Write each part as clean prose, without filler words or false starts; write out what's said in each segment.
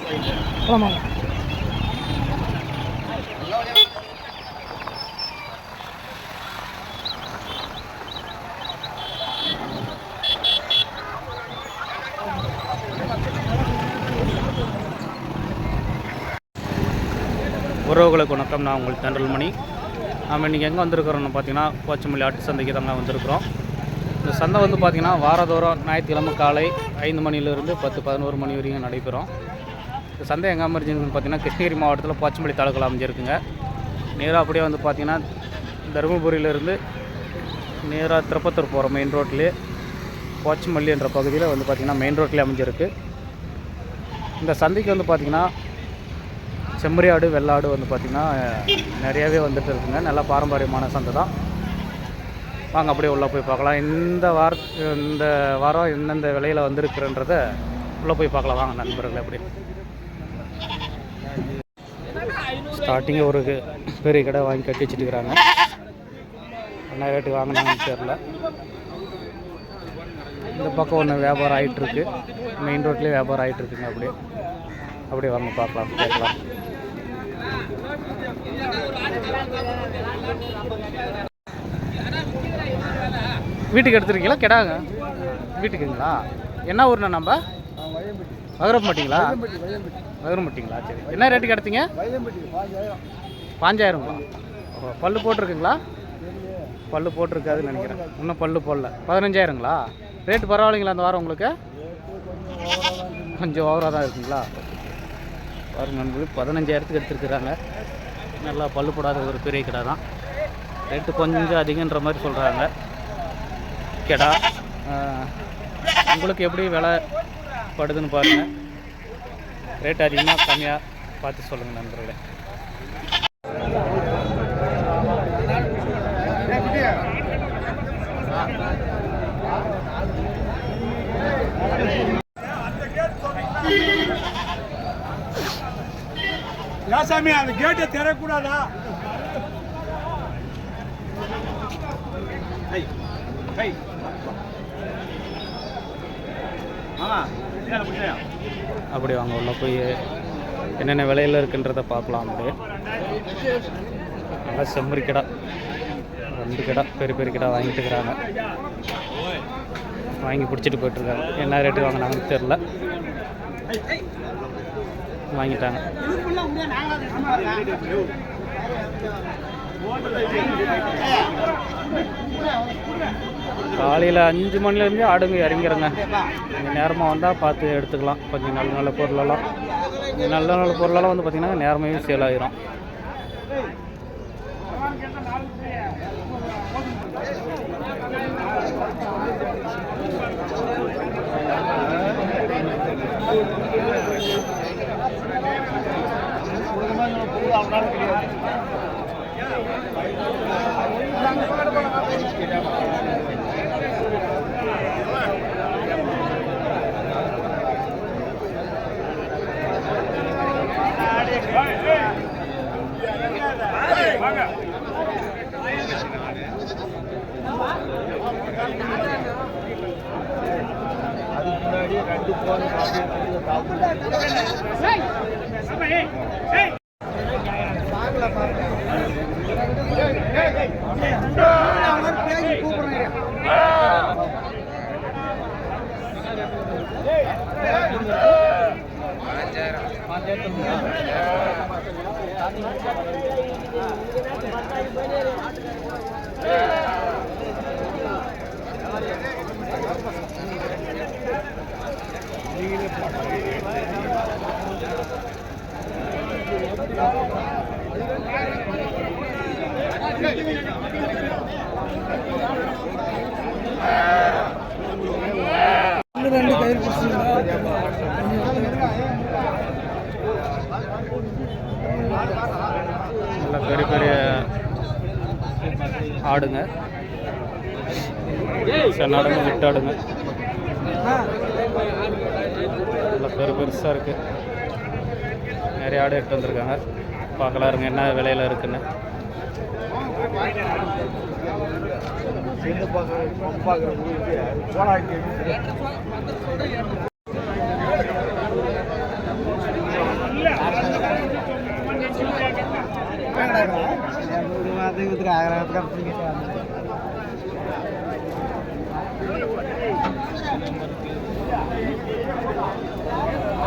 ஆமாங்க. உறவுகளுக்கு வணக்கம். நான் உங்களுக்கு தண்டல்மணி. நம்ம இன்றைக்கி எங்கே வந்திருக்கிறோம்னு பார்த்தீங்கன்னா போச்சம்பள்ளி ஆட்டு சந்தைக்கு தாங்க வந்திருக்கிறோம். இந்த சந்தை வந்து பார்த்திங்கன்னா வாரதோறும் ஞாயிற்றுக்கிழமை காலை 5 மணிலேருந்து 10-11 மணி வரைக்கும் நடைபெறும். இந்த சந்தை எங்கே அமைஞ்சிருக்குன்னு பார்த்தீங்கன்னா கிருஷ்ணகிரி மாவட்டத்தில் போச்சம்பள்ளி தாலுக்காவில் அமைஞ்சிருக்குங்க. நேராக அப்படியே வந்து பார்த்திங்கன்னா தருமபுரியிலேருந்து நேராக திருப்பத்தூர் போகிற மெயின் ரோட்லேயே போச்சம்பள்ளி என்ற பகுதியில் வந்து பார்த்திங்கன்னா மெயின் ரோட்லேயே அமைஞ்சிருக்கு. இந்த சந்தைக்கு வந்து பார்த்திங்கன்னா செம்மறி ஆடு வெள்ளாடு வந்து பார்த்திங்கன்னா நிறையாவே வந்துட்டு இருக்குங்க. நல்லா பாரம்பரியமான சந்தை தான். வாங்க அப்படியே உள்ளே போய் பார்க்கலாம். இந்த வாரம் எந்தெந்த விலையில் வந்திருக்குன்றதை உள்ளே போய் பார்க்கலாம். வாங்க நண்பர்கள். அப்படி ஸ்டார்டிங்கே ஒரு பெரிய கடை வாங்கி கட்டி வச்சுட்டுருக்குறாங்க. என்ன ரேட்டுக்கு வாங்கினாங்கன்னு தெரில. இந்த பக்கம் ஒன்று வியாபாரம் ஆகிட்டுருக்கு. மெயின் ரோட்லேயே வியாபாரம் ஆகிட்டுருக்குங்க. அப்படியே வாங்க பார்க்கலாம், கேட்கலாம். வீட்டுக்கு எடுத்துருக்கீங்களா? கெடாங்க வீட்டுக்குங்களா? என்ன ஊர்ண்ணா? நம்ம வகரப்பட்டிங்களா? வகரப்பட்டிங்களா? சரி. என்ன ரேட்டுக்கு எடுத்தீங்க? 5000ங்களா? பல்லு போட்டிருக்குங்களா? பல்லு போட்டிருக்காதுன்னு நினைக்கிறேன். இன்னும் பல்லு போடல. 15000ங்களா? ரேட்டு பரவாயில்லைங்களா அந்த வாரம் உங்களுக்கு? கொஞ்சம் ஓவராக தான் இருக்குங்களா? பாருங்க நண்பர்கள், 15000த்துக்கு எடுத்துருக்குறாங்க. நல்லா பல்லு போடாத ஒரு பெரிய கடை தான். ரேட்டு கொஞ்சம் அதிகன்ற மாதிரி சொல்கிறாங்க. கடை உங்களுக்கு எப்படி விலை படுதுன்னு பாருங்கள். ரேட் அதிகமாக கம்மியாக பார்த்து சொல்லுங்கள் நண்பர்களே. யாசாமி அந்த கேட்டை திறக்கூடாதா? அப்படி வாங்க உள்ள போய் என்னென்ன விலையில் இருக்குன்றதை பார்க்கலாம். அப்படியே நல்லா செம்மறி கடை 2 கடை பெரிய கடை வாங்கிட்டு இருக்கிறாங்க. வாங்கி பிடிச்சிட்டு போயிட்டுருக்காங்க. என்ன ரேட்டு வாங்கினாங்கன்னு தெரில. வாங்கிட்டாங்க. காலையில் 5 மணிலேருந்து ஆடுங்க இறங்கிறங்க. கொஞ்சம் நேரமாக வந்தால் பார்த்து எடுத்துக்கலாம். கொஞ்சம் நல்ல பொருளெல்லாம் நல்ல பொருளெல்லாம் வந்து பார்த்திங்கன்னா நேரமாகவே சேல் ஆகிரும். நல்ல பெரிய ஆடுங்க, சென்னாடுங்க, விட்டாடுங்க, நல்லா பெருசாக இருக்குது. நிறைய ஆடு எடுத்து வந்திருக்காங்க. பார்க்கலாம் இருங்க என்ன விலையில் இருக்குன்னு.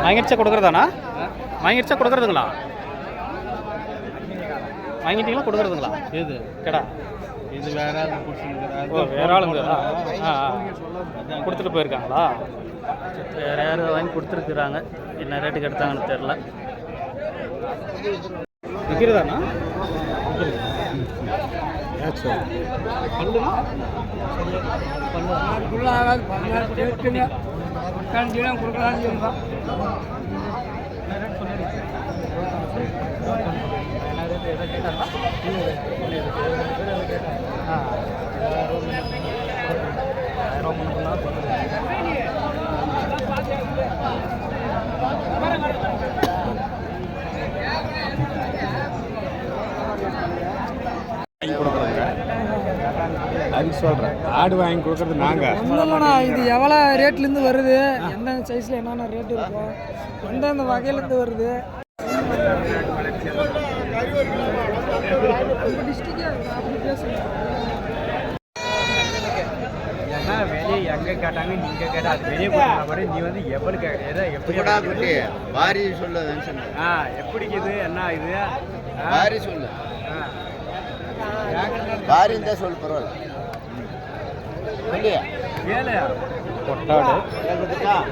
வாங்கிடுச்சா கொடுக்குறதாண்ணா? வாங்கிடுச்சா கொடுக்குறதுங்களா? வாங்கிட்டீங்களா கொடுக்குறதுங்களா? எது கடா? இது வேற ஆள். ஓ வேற ஆளுங்க. கொடுத்துட்டு போயிருக்காங்களா? வேறு யாரும் வாங்கி கொடுத்துருக்குறாங்க. என்ன ரேட்டுக்கு எடுத்தாங்கன்னு தெரில. விற்கிறதாண்ணா? பல்லுனா அதுக்கு சொல்கிறேன், ஆடு வாங்கி கொடுக்குறது நாங்கள். இல்லைண்ணா, இது எவ்வளோ ரேட்லேருந்து வருது, எந்த சைஸில் என்னென்ன ரேட்டு இருக்கும், எந்தெந்த வகையிலேருந்து வருது, ஏன்னா வெளியே எங்கே கேட்டாங்க நீங்கள் கேட்டால் அது வெளியே கொடுத்தா கூட நீ வந்து எவ்வளோ கேட்குற எப்படி வாரி சொல்ல எப்படிக்குது என்ன இது வாரி சொல்லு வாரி இருந்தா சொல்லு பரவாயில்ல இல்லையா ஏழையா கொட்டாடு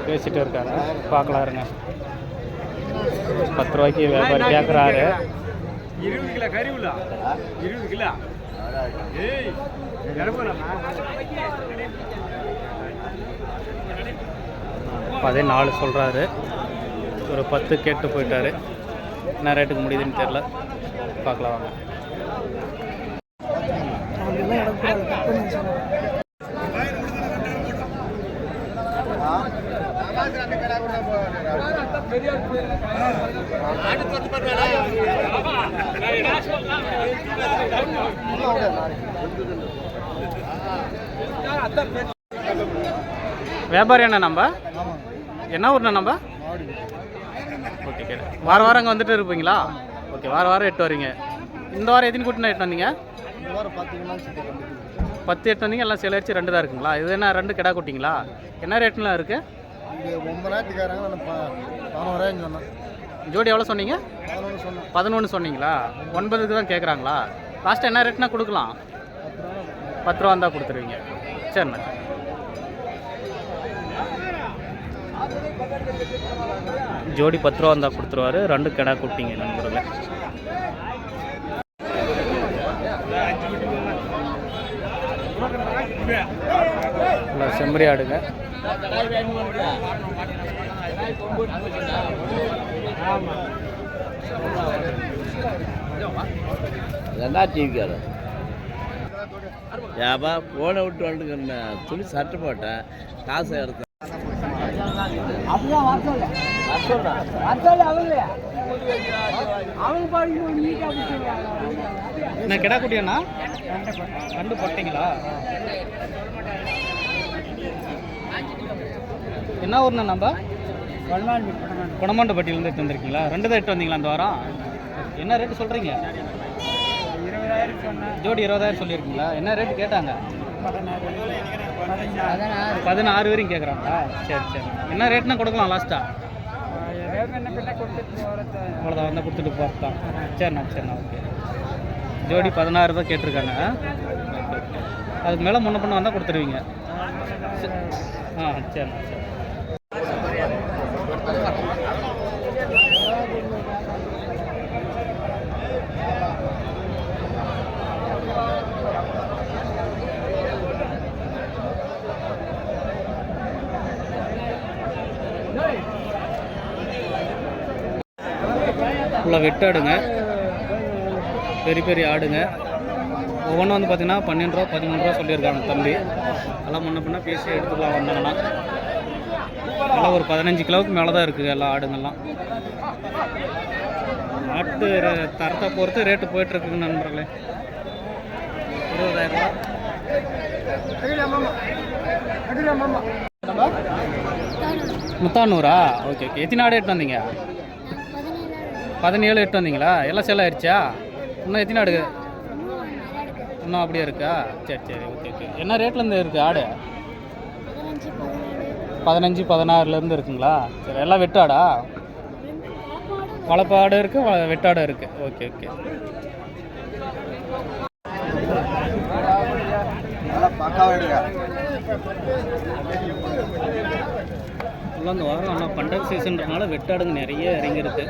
பேசிட்டு இருக்காங்க. பார்க்கலாம் இருங்க. 10 ரூபாய்க்கு வியாபாரி கேட்குறாரு. 20 கிலோ கறி உள்ள 20 கிலோ. ஏய் அதே 4 சொல்கிறாரு. ஒரு 10 கேட்டு போயிட்டாரு. என்ன ரேட்டுக்கு முடியுதுன்னு தெரில. பார்க்கலாம் வாங்க. அப்படிலாம் எடுக்கக்கூடாது, தப்பு நினச்சோம். வியாபாரி என்ன நம்ம என்ன ஊர்ண்ணா நம்ம? ஓகே கேட்க வாரம் வாரம் அங்கே வந்துட்டு இருப்பீங்களா? ஓகே, வாரம் வாரம் எட்டு வரீங்க. இந்த வாரம் எத்தனை கூட்டினா எட்டு வந்தீங்க? 10 எட்டு வந்தீங்க. எல்லாம் சேலரிச்சு 2 தான் இருக்குங்களா? இது என்ன 2 கிடா குட்டிங்களா? என்ன ரேட்லாம் இருக்குது? ஜோடி எவ்வளோ சொன்னீங்க? 11 சொன்னீங்களா? 9க்கு தான் கேட்குறாங்களா? லாஸ்ட்டாக என்ன ரேட்னா கொடுக்கலாம்? 10 ரூபா இருந்தால் கொடுத்துருவீங்க. சரிண்ணா. ஜோடி 10 ரூபா இருந்தால் கொடுத்துருவாரு. 2 கிடா குட்டிங்க நண்பர்களே. செம்மறி ஆடுங்க. டிவிக்கார ஏப்பா போனை விட்டு வந்துட்டு துணி சட்டை போட்டேன், காசு எடுத்தேன். என்ன கிடா குட்டியாண்ணா? 2 போட்டீங்களா? என்ன ஊர்ண்ணா நம்ம? குணமாண்டப்பட்டியிலேருந்து எட்டு வந்திருக்கீங்களா? 2 தான் எட்டு வந்தீங்களா அந்த வாரம்? என்ன ரேட்டு சொல்கிறீங்க? ஜோடி 20,000 சொல்லியிருக்கீங்களா? என்ன ரேட்டு கேட்டாங்க? 16 வரையும் கேட்குறாங்களா? சரி சரி. என்ன ரேட்னா கொடுக்கலாம் லாஸ்ட்டாக? அவ்வளோதான், வந்தால் கொடுத்துட்டு போகிறது தான். சரிண்ணா சரிண்ணா. ஓகே. ஜோடி 16 தான் கேட்டிருக்காங்க. அதுக்கு மேலே முன்ன பண்ண வந்தால் கொடுத்துருவீங்க. சரிண்ணா சரி. ஃபுல்லாக வெட்டாடுங்க, பெரிய பெரிய ஆடுங்க. ஒவ்வொன்றும் வந்து பார்த்திங்கன்னா 12 ரூபா 13 ரூபா சொல்லியிருக்காங்க தம்பி. எல்லாம் முன்ன பின்னா பேசி எடுத்துக்கலாம் வந்தாங்கன்னா. எல்லாம் ஒரு 15 கிலோவுக்கு மேலே தான் இருக்குது எல்லா ஆடுங்கள்லாம். ஆட்டு தரத்தை பொறுத்து ரேட்டு போயிட்டுருக்குங்க நண்பர்களே. 20,000 ரூபா. முத்தானூரா? Okay okay. எத்தனை ஆடு எட்டு வந்தீங்க? 17 எட்டு வந்தீங்களா? எல்லாம் சேல் ஆயிடுச்சா? இன்னும் எத்தனை ஆடு இன்னும் அப்படியே இருக்கா? சரி சரி, ஓகே ஓகே. என்ன ரேட்லேருந்து இருக்குது ஆடு? 15 16லேருந்து இருக்குங்களா? சரி, எல்லாம் வெட்டாடா? வளர்ப்பாடு இருக்குது, வெட்டாடு இருக்குது. Okay okay. ஃபுல்லாக இந்த வாரம் ஆனால் பண்டக சீசன்றனால வெட்டாடுங்க நிறைய இறங்கியிருக்கு.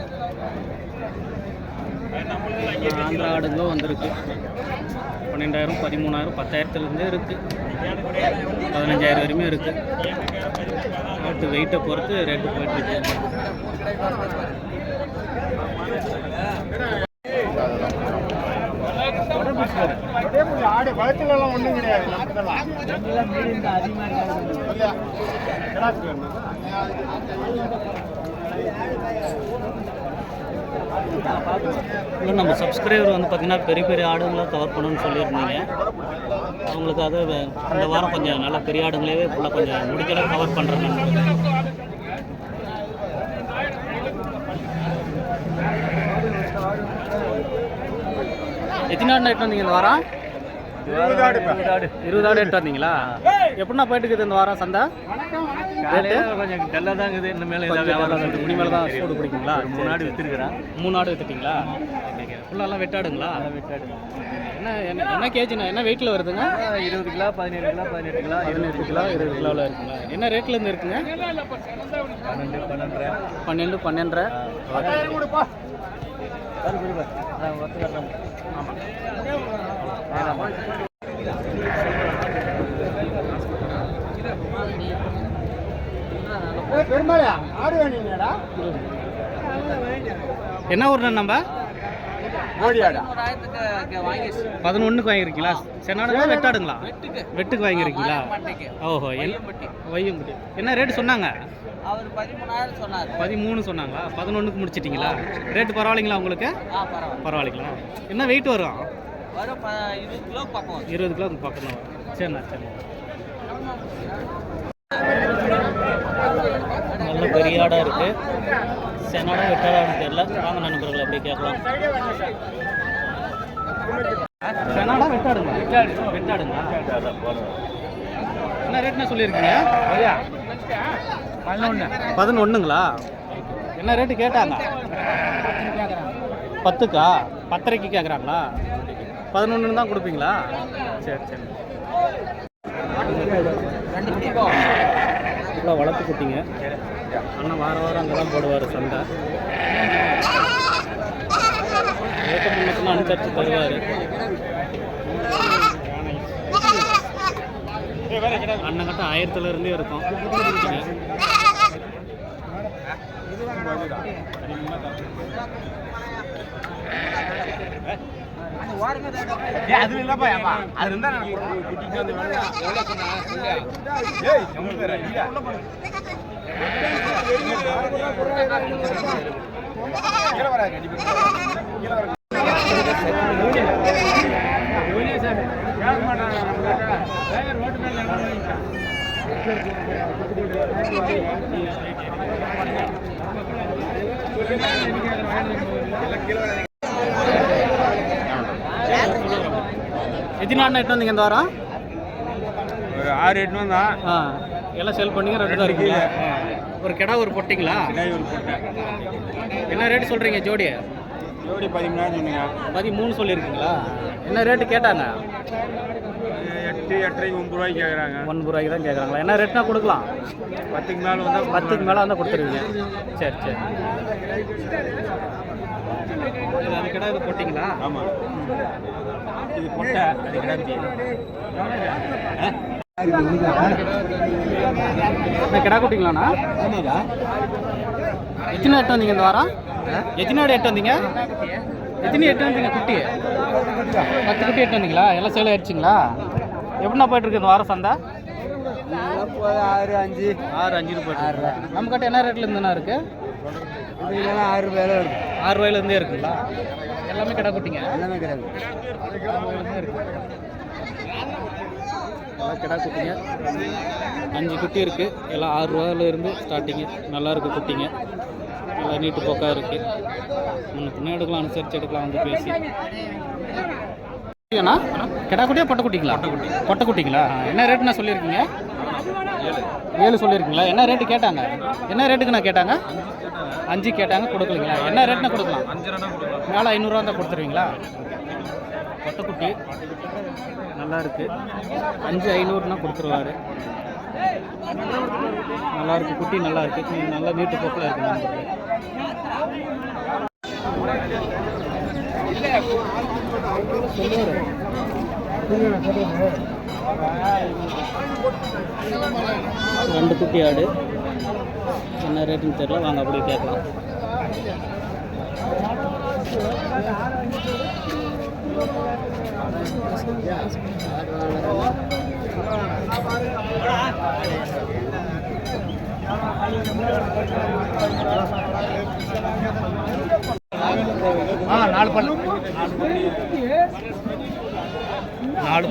ஆந்திரா ஆடுங்களும் வந்திருக்கு. 12,000 13,000 10,000லேருந்தே இருக்குது. 15,000 வரையுமே இருக்குது. ஆட்டு வெயிட்டை பொறுத்து ரேட்டு போயிட்டுருக்கு. ஆடு வளர்த்துலாம் ஒன்றும் கிடையாது. இல்லை, நம்ம சப்ஸ்கிரைபர் வந்து பார்த்திங்கன்னா பெரிய பெரிய ஆடுங்களை கவர் பண்ணணும்னு சொல்லியிருந்தீங்க. அவங்களுக்காக இந்த வாரம் கொஞ்சம் நல்லா பெரிய ஆடுங்களே ஃபுல்லாக கொஞ்சம் முடிஞ்சளவு கவர் பண்ணுறேன். எத்தனை ஆடு எட்டு வந்தீங்க இந்த வாரம்? 20 ஆடு எட்டு வந்தீங்களா? எப்படின்னா போயிட்டு இருக்குது இந்த வாரம் சந்தை? கொஞ்சம் டல்லாக தான் இருக்குது. இந்த மேலே முடி மேலே தான் சூடு பிடிக்குங்களா? 3 ஆடு விற்றுருக்குறேன். 3 ஆடு விற்றுட்டிங்களா? ஃபுல்லாக வெட்டாடுங்களா? வெட்டாடு. என்ன கேஜிண்ணா? என்ன வெயிட்டில் வருதுங்க? 20 கிலோ 17 கிலோ 18 கிலோ 18 கிலோ 20 கிலோவில் இருக்குங்களா? என்ன ரேட்லேருந்து இருக்குங்க? 12 12 பெருமாளா ஆடு வேணுங்கடா. என்ன ஊர்ண்ணா நம்ம? ஓடியாடா 11க்கு வாங்கியிருக்கீங்களா? சென்னாடுங்களா வெட்டாடுங்களா? வெட்டுக்கு வாங்கியிருக்கீங்களா? ஓஹோ, வையம்பட்டி. என்ன ரேட்டு சொன்னாங்க? அவர் 13,000 சொன்னார். 13 சொன்னாங்களா? 11க்கு முடிச்சிட்டிங்களா? ரேட்டு பரவாயில்லைங்களா உங்களுக்கு? பரவாயில்லைங்களா? என்ன வெயிட் வரும்? வரும் 20 கிலோ பக்கம். 20 கிலோ பக்கம் தான் வரும். சரிண்ணா சரிண்ணா. நல்ல பெரிய ஆடாக இருக்குது. சென்னாடா வெட்டாடான்னு தெரியல. வாங்க நண்பர்கள் அப்படியே கேட்கலாம். சென்னாடா வெட்டாடுங்க? வெட்டாடுங்களா? என்ன ரேட்னா சொல்லியிருக்கீங்க? 11ங்களா? என்ன ரேட்டு கேட்டாங்க? 10க்கா? 10.5க்கு கேட்குறாங்களா? 11 தான் கொடுப்பீங்களா? சரி சரி. ஃபுல்லாக வளர்த்து குட்டிங்க. அண்ணன் வாரம் வாரம் அங்கே தான் போடுவார் சந்தை. ஏற்ற முன்னத்துலாம் அனுசரித்து தருவார். அண்ணங்கிட்ட 1000லேருந்தே இருக்கும். அது இல்லப்பா, அது இருந்தா நான் குட்டிக்கு வந்து எவ்வளோ சொன்னா? ஏய் உங்களுக்கு வேற இல்ல. கீழ வராது கண்டிப்பா. கீழ வராது. யார் மாட்டாங்க நம்மள? வேகர் ரோட் மேல நின்னுங்க. எத்தனை ஆடு எட்டு வந்தீங்க இந்த வாரம்? ஒரு 6 8 வந்தா. எல்லாம் செல் பண்ணிங்க. 2 தான் இருக்குல்ல? ஒரு கிடா ஒரு பொட்டிங்களா? ஒரு போட்டை. என்ன ரேட்டு சொல்கிறீங்க ஜோடி? ஜோடி 13,000 சொன்னீங்க. 13 சொல்லியிருக்கீங்களா? என்ன ரேட்டு கேட்டாங்க? 8 8.5 9 ரூபாய்க்கு கேட்குறாங்க. 9 ரூபாய்க்கு தான் கேட்குறாங்களா? என்ன ரேட்னா கொடுக்கலாம்? 10க்கு மேலே வந்தால் 10க்கு மேலே வந்தால் கொடுத்துருவீங்க. சரி சரி. அது கிடா இது போட்டிங்களா? ஆமாம், இது பொட்டை, அது கிடாச்சி. கிடா குட்டிங்களாண்ணா? எத்தனை எட்டு வந்தீங்க இந்த வாரம்? எத்தனை ஆடு எட்டு வந்தீங்க? எத்தனை எட்டு வந்தீங்க குட்டி? 10 குட்டி எட்டு வந்தீங்களா? எல்லாம் சேல் ஆயிடுச்சிங்களா? எப்படின்னா போயிட்டுருக்கு இந்த வாரம் சந்தை? 6 5 போயிட்டு. நம்ம கிட்ட என்ன ரேட்ல இருந்துண்ணா இருக்கு? 6 ரூபாயில இருக்கு. 6 ரூபாயிலேருந்தே இருக்குங்களா? எல்லாமே கிடா குட்டிங்க? எல்லாமே கிடையாது. எல்லாம் கிடா குட்டிங்க. 5 குட்டி இருக்குது. எல்லாம் 6 ரூபாயிலேருந்து ஸ்டார்டிங்கு. நல்லா இருக்குது குட்டிங்க. நல்லா நீட்டு போக்காக இருக்குது. முன்ன பின்ன எடுக்கலாம், அனுசரித்து எடுக்கலாம் வந்து பேசி. அண்ணா கிடா குட்டியா பொட்டைக்குட்டிங்களா? பொட்டைக்குட்டிங்களா? என்ன ரேட்டுண்ணா சொல்லியிருக்கீங்க? 7 சொல்லியிருக்கீங்களா? என்ன ரேட்டு கேட்டாங்க? என்ன ரேட்டுக்குண்ணா கேட்டாங்க? 5 கேட்டாங்க, கொடுக்கலீங்களா? என்ன ரேட்டுனா கொடுக்கலாம்? மேலே 500 தான் கொடுத்துருவீங்களா? பொட்டைக்குட்டி நல்லா இருக்குது, 5,500னா கொடுத்துருவாரு. நல்லா இருக்கு குட்டி, நல்லா இருக்கு, நல்லா நீட்டு போக்கில் இருக்கு. ரெண்டு குட்டி ஆடு என்ன ரேட்டுன்னு தெரியல, வாங்க அப்படியே கேட்கலாம். நாலு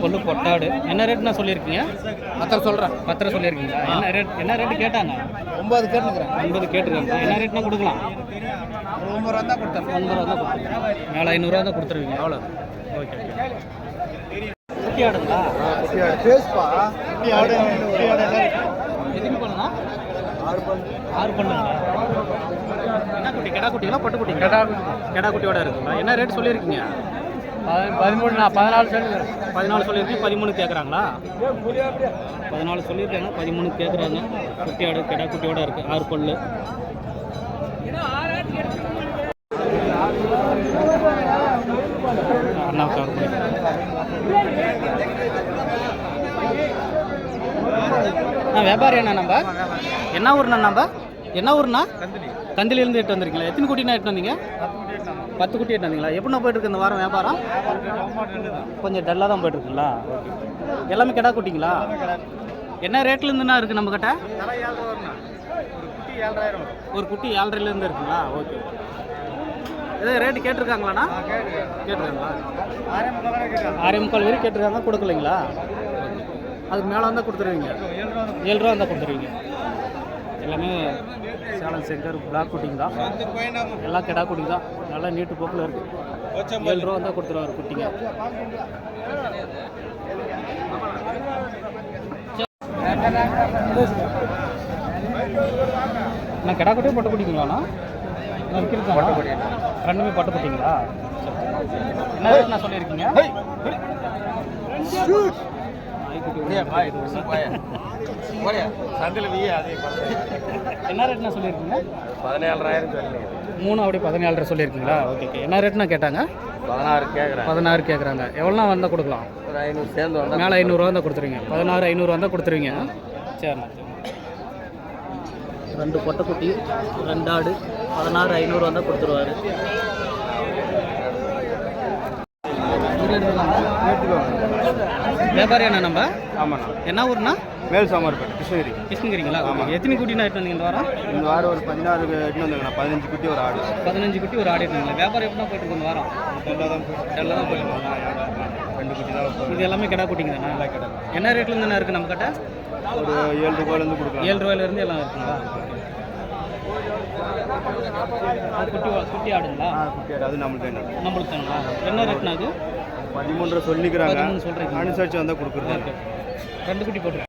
பல்லு பொட்டாடு. என்ன ரேட்னா சொல்லியிருக்கீங்க? 10 சொல்கிறேன். 10 சொல்லியிருக்கீங்களா? என்ன ரேட்டு கேட்டாங்க? 9 கேட்டுருக்குறேன். 9 கேட்டுருக்காங்க. என்ன ரேட்னா கொடுக்கலாம்? 9 ரூபா தான் கொடுத்தேன். 9 ரூபா தான் கொடுத்தேன். மேலே 500 தான் கொடுத்துருவீங்க. அவ்வளோ. Okay okay. குட்டி ஆடுங்களா? குட்டி ஆடு பேஸ்பா. குட்டி ஆடு எத்தனை பல்லுண்ணா? 6 பல்லுங்களா? என்ன குட்டி? கிடா குட்டிங்களா பொட்டு குட்டி? கிடா குட்டியோட இருக்குங்களா? என்ன ரேட் சொல்லியிருக்கீங்க? 13. 14 சொல்லியிருக்கீங்க. 13 கேட்குறாங்களா? 14 சொல்லியிருக்காங்க, 13 கேட்குறாங்க. குட்டி ஆடு கிடா குட்டியோட இருக்குது, 6 பல்லு. அண்ணா கவர் பண்ணி வியாபாரி அண்ணா. நம்ம என்ன ஊர்ண்ணா? நம்ம என்ன ஊர்ண்ணா? கந்திலிருந்து எட்டு வந்திருக்கீங்களா? எத்தனை குட்டினா எட்டு வந்தீங்க? 10 குட்டி எட்டு வந்தீங்களா? எப்படின்னா போயிட்டு இருக்கு இந்த வாரம் வியாபாரம்? கொஞ்சம் டல்லாக தான் போயிட்டு இருக்குங்களா? ஓகே. எல்லாமே கிடா குட்டிங்களா? என்ன ரேட்ல இருந்துண்ணா இருக்குது நம்ம கிட்ட? ஒரு குட்டி 7,500 இருக்குங்களா? ஓகே. எதாவது ரேட்டு கேட்டிருக்காங்களாண்ணா? கேட்டிருக்காங்களா? 6,45 வரைக்கும் கேட்டிருக்காங்க, கொடுக்கலைங்களா? அதுக்கு மேலே வந்தால் கொடுத்துருவீங்க. 7 ரூபா வந்தால் கொடுத்துருவீங்க. எல்லாமே சேலம் செங்கர் பிளாக் குட்டிங்க தான், எல்லாம் கிடா குட்டிங்க தான். நல்லா நீட்டு போக்கில் இருக்குது. 7 ரூபா வந்தால் கொடுத்துருவாரு குட்டிங்க. நான் கிடா குட்டியும் பொட்டை குட்டிங்களாண்ணா? நான் விற்கிறது ரெண்டுமே பொட்டை குட்டிங்களா? என்ன ரேட் நான் சொல்லியிருக்கீங்க? என்ன ரேட்னா சொல்லியிருக்கீங்க? 17,000 3 அப்படி 17,500 சொல்லியிருக்கீங்களா? Okay okay. என்ன ரேட்னா கேட்டாங்க? 16 கேட்குறாங்க. எவ்வளோனா வந்தால் கொடுக்கலாம்? ஒரு 500 சேர்ந்து வந்தால் மேலே 500 வந்தால் கொடுத்துருவீங்க. 16,500 வந்தால் கொடுத்துருவீங்க. சரிண்ணா. 2 பொட்டைக்குட்டி 2 ஆடு 16,500 வந்தால் கொடுத்துருவாரு. வியாபாரியாண்ணா நம்ம? ஆமாண்ணா. என்ன ஊர்ண்ணா? மேல் சாமர்பேட், கிருஷ்ணகிரிங்களா? ஆமாம். எத்தனை குட்டினா எட்டு வந்தீங்க இந்த வாரம்? இந்த வாரம் ஒரு 16 எட்டு வந்தாங்கண்ணா. 15 குட்டி ஒரு ஆடு. 15 குட்டி ஒரு ஆடு எடுத்துங்களா? வியாபாரம் எப்படின்னா போயிட்டு இருக்கு இந்த வாரம்? டல்லாக தான் போயிட்டு இருக்கோம். 2 குட்டி தான். இது எல்லாமே கிடா குட்டிங்க தானே? என்ன ரேட்லேருந்து என்ன இருக்குது நம்ம கிட்ட? ஒரு 7 ரூபாயிலேருந்து கொடுக்கலாம். 7 ரூபாயிலேருந்து எல்லாம் இருக்குங்களா? குட்டி ஆடுங்களா? குட்டி ஆடு அது நம்மளுக்கு தானுங்களா? என்ன ரேட்னா அது? 13 சொல்லிக்கிறாங்க. 13 சொல்கிறீங்க. அனுசரித்து வந்தால் கொடுக்குறது. 2 குட்டி போட்டு